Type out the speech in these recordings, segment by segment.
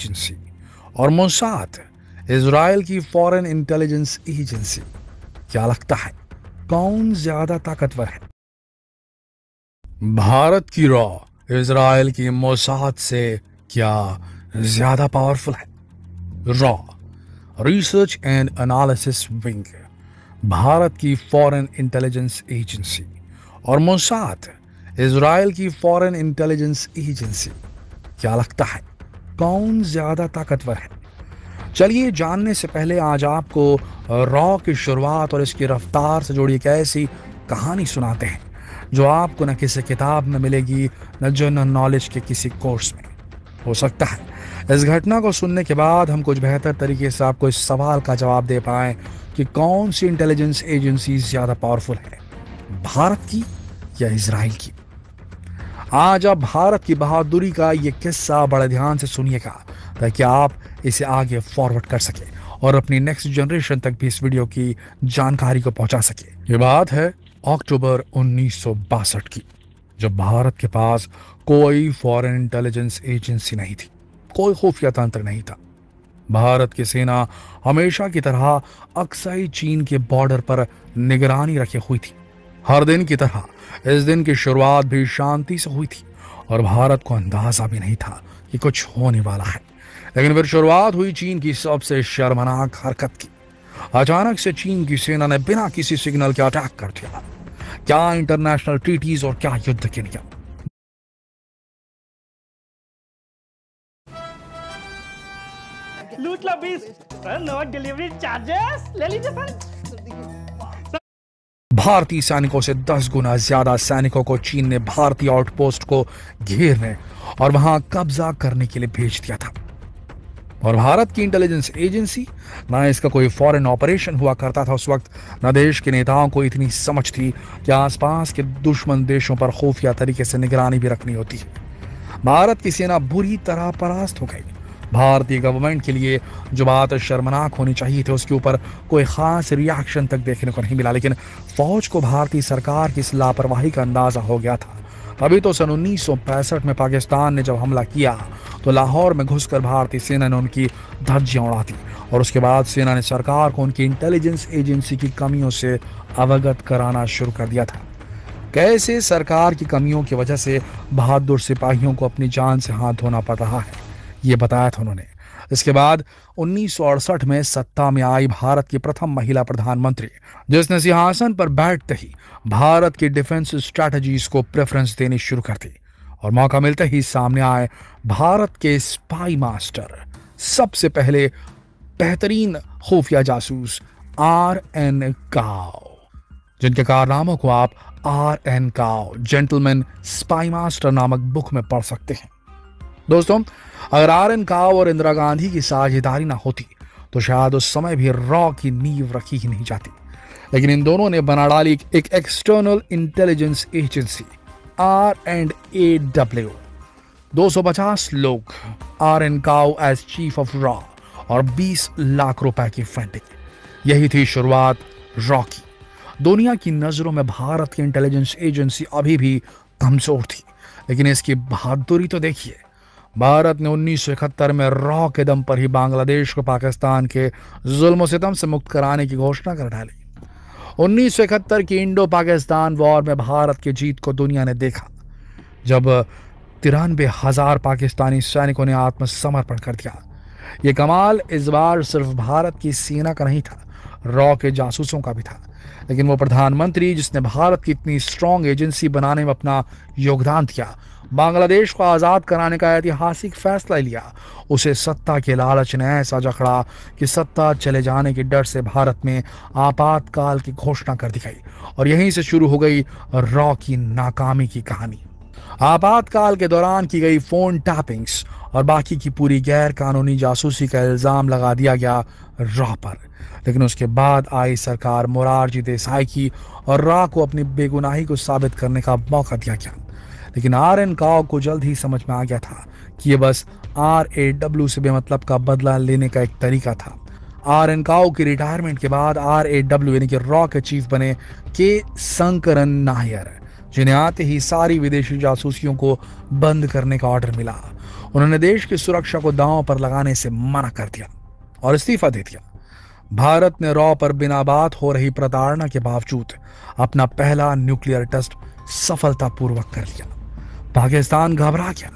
Agency और Mossad, Israel की foreign intelligence agency. क्या लगता है कौन ज्यादा ताकतवर है? भारत की रॉ इजराइल की मोसाद से क्या ज्यादा पावरफुल है? Raw research and analysis wing, Bharat की फॉरेन इंटेलिजेंस एजेंसी और मोसाद, इजराइल की फॉरेन इंटेलिजेंस एजेंसी। क्या लगता है कौन ज्यादा ताकतवर है? चलिए जानने से पहले आज आपको रॉ की शुरुआत और इसकी रफ्तार से जुड़ी एक ऐसी कहानी सुनाते हैं जो आपको न किसी किताब में मिलेगी, न जनरल नॉलेज के किसी कोर्स में। हो सकता है इस घटना को सुनने के बाद हम कुछ बेहतर तरीके से आपको इस सवाल का जवाब दे पाएं कि कौन सी इंटेलिजेंस एजेंसी ज्यादा पावरफुल है, भारत की या इजराइल की। आज आप भारत की बहादुरी का ये किस्सा बड़े ध्यान से सुनिएगा ताकि आप इसे आगे फॉरवर्ड कर सके और अपनी नेक्स्ट जनरेशन तक भी इस वीडियो की जानकारी को पहुंचा सके। ये बात है अक्टूबर 1962 की, जब भारत के पास कोई फॉरेन इंटेलिजेंस एजेंसी नहीं थी, कोई खुफिया तंत्र नहीं था। भारत की सेना हमेशा की तरह अक्साई चीन के बॉर्डर पर निगरानी रखे हुई थी। हर दिन की तरह इस दिन की शुरुआत भी शांति से हुई थी और भारत को अंदाजा भी नहीं था कि कुछ होने वाला है। लेकिन फिर शुरुआत हुई चीन की सबसे शर्मनाक हरकत की। अचानक से चीन की सेना ने बिना किसी सिग्नल के अटैक कर दिया। क्या इंटरनेशनल ट्रीटीज और क्या युद्ध के नियम। लूट लो 20 सर, नो डिलीवरी चार्जेस ले लीजिए सर। भारतीय सैनिकों से 10 गुना ज्यादा सैनिकों को चीन ने भारतीय आउटपोस्ट को घेरने और वहां कब्जा करने के लिए भेज दिया था। और भारत की इंटेलिजेंस एजेंसी, ना इसका कोई फॉरेन ऑपरेशन हुआ करता था उस वक्त, न देश के नेताओं को इतनी समझ थी कि आसपास के दुश्मन देशों पर खुफिया तरीके से निगरानी भी रखनी होती है। भारत की सेना बुरी तरह परास्त हो गई। भारतीय गवर्नमेंट के लिए जो बात शर्मनाक होनी चाहिए थी उसके ऊपर कोई खास रिएक्शन तक देखने को नहीं मिला। लेकिन फौज को भारतीय सरकार की इस लापरवाही का अंदाजा हो गया था। तभी तो सन 1965 में पाकिस्तान ने जब हमला किया तो लाहौर में घुसकर भारतीय सेना ने उनकी धज्जियां उड़ा दी और उसके बाद सेना ने सरकार को उनकी इंटेलिजेंस एजेंसी की कमियों से अवगत कराना शुरू कर दिया था। कैसे सरकार की कमियों की वजह से बहादुर सिपाहियों को अपनी जान से हाथ धोना पड़ रहा है, ये बताया था उन्होंने। इसके बाद 1968 में सत्ता में आई भारत की प्रथम महिला प्रधानमंत्री, जिसने सिंहासन पर बैठते ही भारत की डिफेंस स्ट्रैटेजीज को प्रेफरेंस देनी शुरू कर दी और मौका मिलते ही सामने आए भारत के स्पाई मास्टर, सबसे पहले बेहतरीन खुफिया जासूस RN काओ, जिनके कारनामों को आप RN काओ जेंटलमैन स्पाई मास्टर नामक बुक में पढ़ सकते हैं। दोस्तों, अगर RN काओ और इंदिरा गांधी की साझेदारी ना होती तो शायद उस समय भी रॉ की नींव रखी ही नहीं जाती। लेकिन इन दोनों ने बना डाली एक एक्सटर्नल इंटेलिजेंस एजेंसी R&AW। 250 लोग, RN Kao as chief of रॉ और 20 लाख रुपए की फंडिंग। यही थी शुरुआत रॉ की। दुनिया की नजरों में भारत की इंटेलिजेंस एजेंसी अभी भी कमजोर थी, लेकिन इसकी बहादुरी तो देखिए। भारत ने 1971 में रॉ के दम पर ही बांग्लादेश को पाकिस्तान के जुल्म सितम से मुक्त कराने की घोषणा कर डाली। 1971 की इंडो पाकिस्तान वॉर में भारत की जीत को दुनिया ने देखा, जब 93,000 पाकिस्तानी सैनिकों ने आत्मसमर्पण कर दिया। ये कमाल इस बार सिर्फ भारत की सेना का नहीं था, रॉ के जासूसों का भी था। लेकिन वो प्रधानमंत्री जिसने भारत की इतनी स्ट्रॉन्ग एजेंसी बनाने में अपना योगदान दिया, बांग्लादेश को आज़ाद कराने का ऐतिहासिक फैसला लिया, उसे सत्ता के लालच ने ऐसा जकड़ा कि सत्ता चले जाने के डर से भारत में आपातकाल की घोषणा कर दी गई और यहीं से शुरू हो गई रॉ की नाकामी की कहानी। आपातकाल के दौरान की गई फोन टैपिंग्स और बाकी की पूरी गैर कानूनी जासूसी का इल्जाम लगा दिया गया रॉ पर। लेकिन उसके बाद आई सरकार मोरारजी देसाई की और रॉ को अपनी बेगुनाही को साबित करने का मौका दिया गया। लेकिन RN काओ को जल्द ही समझ में आ गया था कि ये बस RAW से बेमतलब का बदला लेने का एक तरीका था। RN काओ की रिटायरमेंट के बाद RAW यानी कि रॉ के चीफ बने के शंकरन नायर, जिन्हें आते ही सारी विदेशी जासूसियों को बंद करने का ऑर्डर मिला। उन्होंने देश की सुरक्षा को दांव पर लगाने से मना कर दिया और इस्तीफा दे दिया। भारत ने रॉ पर बिना बात हो रही प्रताड़ना के बावजूद अपना पहला न्यूक्लियर टेस्ट सफलतापूर्वक कर लिया। पाकिस्तान घबरा गया।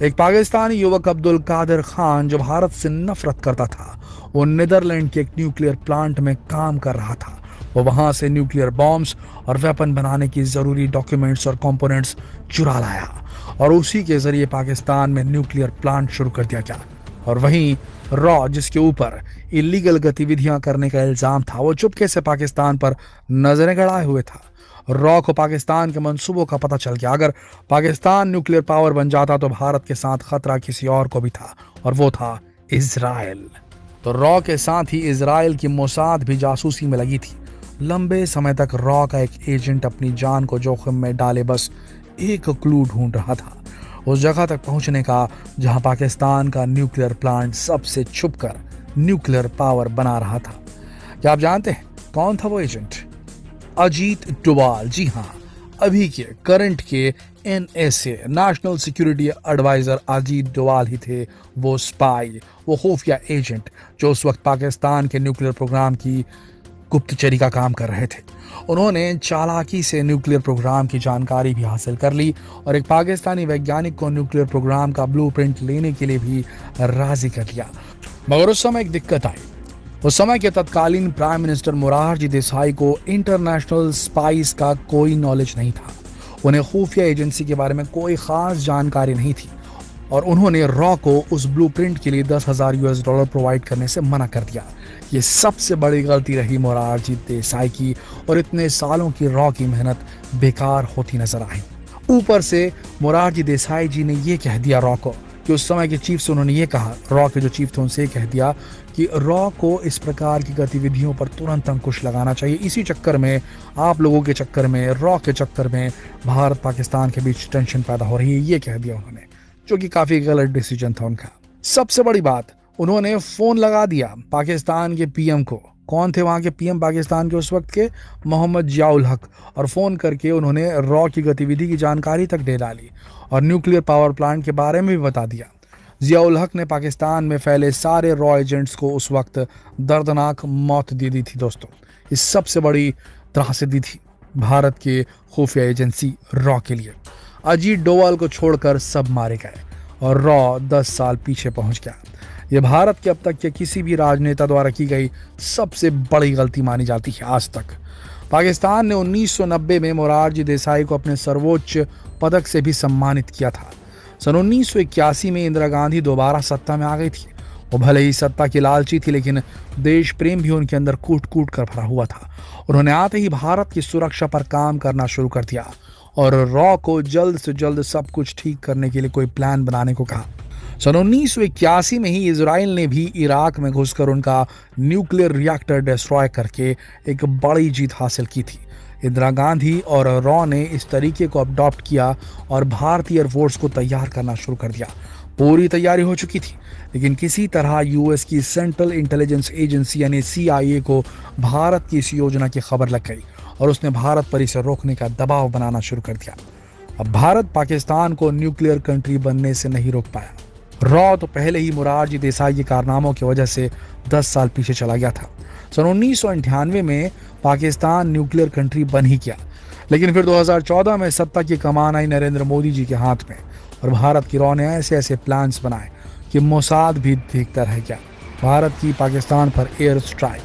एक पाकिस्तानी युवक अब्दुल कादिर खान, जो भारत से नफरत करता था, वो नीदरलैंड के एक न्यूक्लियर प्लांट में काम कर रहा था। वो वहां से न्यूक्लियर बॉम्ब्स और वेपन बनाने की जरूरी डॉक्यूमेंट्स और कंपोनेंट्स चुरा लाया और उसी के जरिए पाकिस्तान में न्यूक्लियर प्लांट शुरू कर दिया गया। और वहीं रॉ, जिसके ऊपर इलीगल गतिविधियां करने का इल्जाम था, वो चुपके से पाकिस्तान पर नजरें गड़ाए हुए था। रॉ को पाकिस्तान के मंसूबों का पता चल गया। अगर पाकिस्तान न्यूक्लियर पावर बन जाता तो भारत के साथ खतरा किसी और को भी था, और वो था इजराइल। तो रॉ के साथ ही इजराइल की मोसाद भी जासूसी में लगी थी। लंबे समय तक रॉ का एक एजेंट अपनी जान को जोखिम में डाले बस एक क्लू ढूंढ रहा था, उस जगह तक पहुंचने का जहां पाकिस्तान का न्यूक्लियर प्लांट सबसे छुपकर न्यूक्लियर पावर बना रहा था। क्या आप जानते हैं कौन था वो एजेंट? अजीत डोवाल। जी हाँ, अभी के करंट के NSA national security adviser Ajit Doval ही थे वो स्पाई, वो खुफिया एजेंट जो उस वक्त पाकिस्तान के न्यूक्लियर प्रोग्राम की गुप्तचरी का काम कर रहे थे। उन्होंने चालाकी से न्यूक्लियर प्रोग्राम की जानकारी भी हासिल कर ली और एक पाकिस्तानी वैज्ञानिक को न्यूक्लियर प्रोग्राम का ब्लूप्रिंट लेने के लिए भी राजी कर लिया। मगर उस समय एक दिक्कत आई। उस समय के तत्कालीन प्राइम मिनिस्टर मोरारजी देसाई को इंटरनेशनल स्पाइस का कोई नॉलेज नहीं था। उन्हें खुफिया एजेंसी के बारे में कोई खास जानकारी नहीं थी और उन्होंने रॉ को उस ब्लूप्रिंट के लिए $10,000 प्रोवाइड करने से मना कर दिया। ये सबसे बड़ी गलती रही मोरारजी देसाई की और इतने सालों की रॉ की मेहनत बेकार होती नजर आई। ऊपर से मोरारजी देसाई जी ने ये कह दिया रॉ को कि उस समय के चीफ से उन्होंने ये कहा, रॉ के जो चीफ थे उनसे कह दिया कि रॉ को इस प्रकार की गतिविधियों पर तुरंत अंकुश लगाना चाहिए। इसी चक्कर में, आप लोगों के चक्कर में, रॉ के चक्कर में भारत पाकिस्तान के बीच टेंशन पैदा हो रही है, ये कह दिया उन्होंने, जो कि काफी गलत डिसीजन था उनका। सबसे बड़ी बात, उन्होंने फोन लगा दिया पाकिस्तान के पीएम को। कौन थे वहां के पीएम पाकिस्तान के उस वक्त के? मोहम्मद जियाउल हक। और फोन करके उन्होंने रॉ की गतिविधि की जानकारी तक दे डाली और न्यूक्लियर पावर प्लांट के बारे में भी बता दिया। जियाउल हक ने पाकिस्तान में फैले सारे रॉ एजेंट्स को उस वक्त दर्दनाक मौत दे दी थी दोस्तों। इस सबसे बड़ी त्रासदी थी भारत के खुफिया एजेंसी रॉ के लिए। अजीत डोवाल को छोड़कर सब मारे गए और रॉ 10 साल पीछे पहुंच गया। यह भारत के अब तक के किसी भी राजनेता द्वारा की गई सबसे बड़ी गलती मानी जाती है आज तक। पाकिस्तान ने 1990 में मोरारजी देसाई को अपने सर्वोच्च पदक से भी सम्मानित किया था। सन 1981 में इंदिरा गांधी दोबारा सत्ता में आ गई थी। वो भले ही सत्ता की लालची थी, लेकिन देश प्रेम भी उनके अंदर कूट कूट कर भरा हुआ था। उन्होंने आते ही भारत की सुरक्षा पर काम करना शुरू कर दिया और रॉ को जल्द से जल्द सब कुछ ठीक करने के लिए कोई प्लान बनाने को कहा। सन 1981 में ही इजराइल ने भी इराक में घुसकर उनका न्यूक्लियर रिएक्टर डिस्ट्रॉय करके एक बड़ी जीत हासिल की थी। इंदिरा गांधी और रॉ ने इस तरीके को अडॉप्ट किया और भारतीय एयरफोर्स को तैयार करना शुरू कर दिया। पूरी तैयारी हो चुकी थी, लेकिन किसी तरह यूएस की सेंट्रल इंटेलिजेंस एजेंसी यानी CIA को भारत की इस योजना की खबर लग गई और उसने भारत पर इसे रोकने का दबाव बनाना शुरू कर दिया। अब भारत पाकिस्तान को न्यूक्लियर कंट्री बनने से नहीं रोक पाया। रॉ तो पहले ही मोरारजी देसाई के कारनामों की वजह से 10 साल पीछे चला गया था। सन 1998 में पाकिस्तान न्यूक्लियर कंट्री बन ही गया, लेकिन फिर 2014 में सत्ता की कमान आई नरेंद्र मोदी जी के हाथ में और भारत की रॉ ने ऐसे ऐसे प्लान्स बनाए कि मोसाद भी देखता रह गया। भारत की पाकिस्तान पर एयर स्ट्राइक,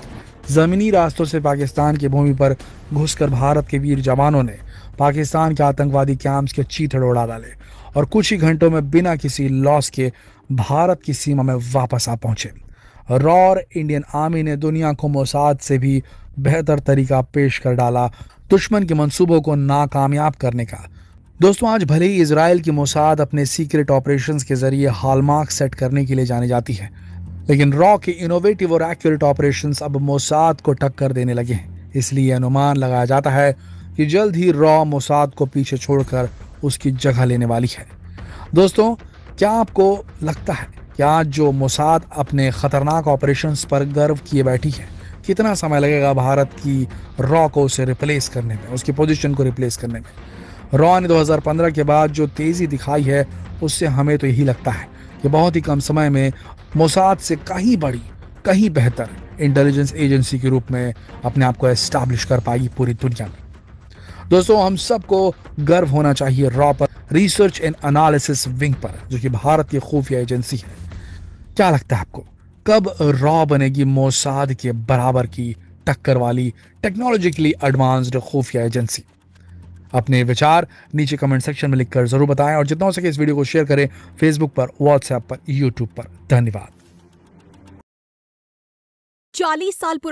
जमीनी रास्तों से पाकिस्तान की भूमि पर घुसकर भारत के वीर जवानों ने पाकिस्तान के आतंकवादी कैंप्स के चीथड़ उड़ा डाले और कुछ ही घंटों में बिना किसी लॉस के भारत की सीमा में वापस आ पहुंचे। रॉ और इंडियन आर्मी ने दुनिया को मोसाद से भी बेहतर तरीका पेश कर डाला दुश्मन के मंसूबों को नाकामयाब करने का। दोस्तों, आज भले ही इजराइल की मोसाद अपने सीक्रेट ऑपरेशंस के जरिए हॉलमार्क सेट करने के लिए जाने जाती है, लेकिन रॉ के इनोवेटिव और एक्यूरेट ऑपरेशंस अब मोसाद को टक्कर देने लगे हैं। इसलिए अनुमान लगाया जाता है कि जल्द ही रॉ मोसाद को पीछे छोड़कर उसकी जगह लेने वाली है। दोस्तों, क्या आपको लगता है कि आज जो मोसाद अपने खतरनाक ऑपरेशंस पर गर्व किए बैठी है, कितना समय लगेगा भारत की रॉ को उसे रिप्लेस करने में, उसकी पोजीशन को रिप्लेस करने में? रॉ ने 2015 के बाद जो तेजी दिखाई है, उससे हमें तो यही लगता है ये बहुत ही कम समय में मोसाद से कहीं बड़ी, कहीं बेहतर इंटेलिजेंस एजेंसी के रूप में अपने आप को एस्टैब्लिश कर पाएगी पूरी दुनिया में। दोस्तों, हम सबको गर्व होना चाहिए रॉ पर, रिसर्च एंड एनालिसिस विंग पर, जो कि भारत की खुफिया एजेंसी है। क्या लगता है आपको, कब रॉ बनेगी मोसाद के बराबर की टक्कर वाली टेक्नोलॉजिकली एडवांस्ड खुफिया एजेंसी? अपने विचार नीचे कमेंट सेक्शन में लिखकर जरूर बताएं और जितना हो सके इस वीडियो को शेयर करें फेसबुक पर, व्हाट्सएप पर, यूट्यूब पर। धन्यवाद। 40 साल पुराना